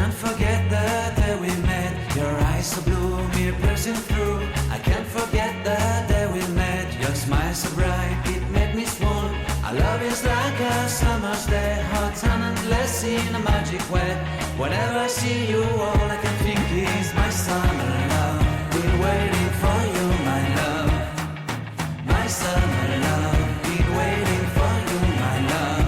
can't forget the day we met. Your eyes so blue, me piercing through. I can't forget the day we met. Your smile so bright, it made me swoon. Our love is like a summer's day, hot and endless in a magic way. Whenever I see you, all I can think is my summer love. Been waiting for you, my love. My summer love. Been waiting for you, my love.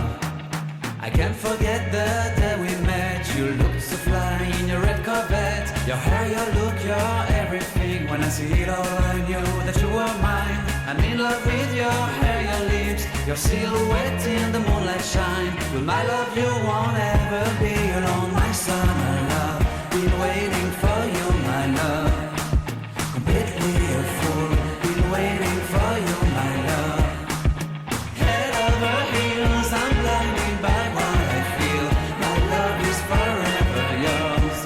I can't forget the day we met. You looked so fly in your red Corvette. Your hair, your look, your everything. When I see it all, I knew that you were mine. I'm in love with your hair, your lips, your silhouette in the moonlight shine. With my love, you won't ever be alone. My summer love, been waiting for you, my love. Completely a fool, been waiting for you, my love. Head over heels, I'm blinded by what I feel. My love is forever yours.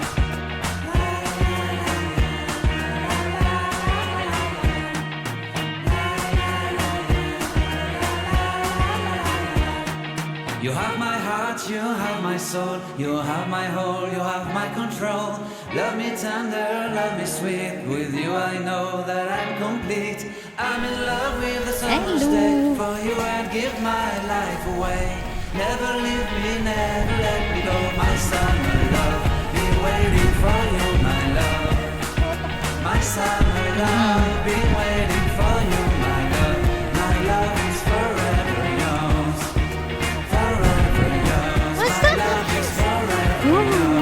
You have my heart, you have my soul, you have my whole, you have my control. Love me tender, love me sweet. With you I know that I'm complete. I'm in love with the summer's day. For you I'd give my life away. Never leave me, never let me go. My summer love, been waiting for you, my love. My summer love, been waiting for you, my love. My love is forever yours. Forever yours. My love is forever yours.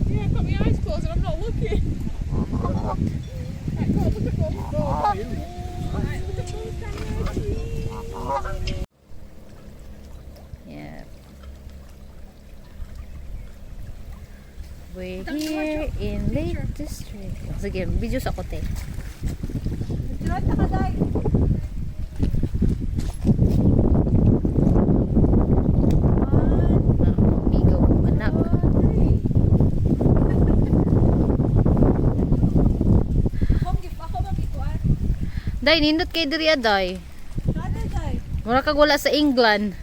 Yeah, I've got my eyes closed and I'm not looking. Right, go, look at them. Go. Right, look at those down there. Yeah. We're here in Lake District. Sige, video sa kote. Amigo, anak. Day, nindot kay diri aday. Mura kag wala sa England.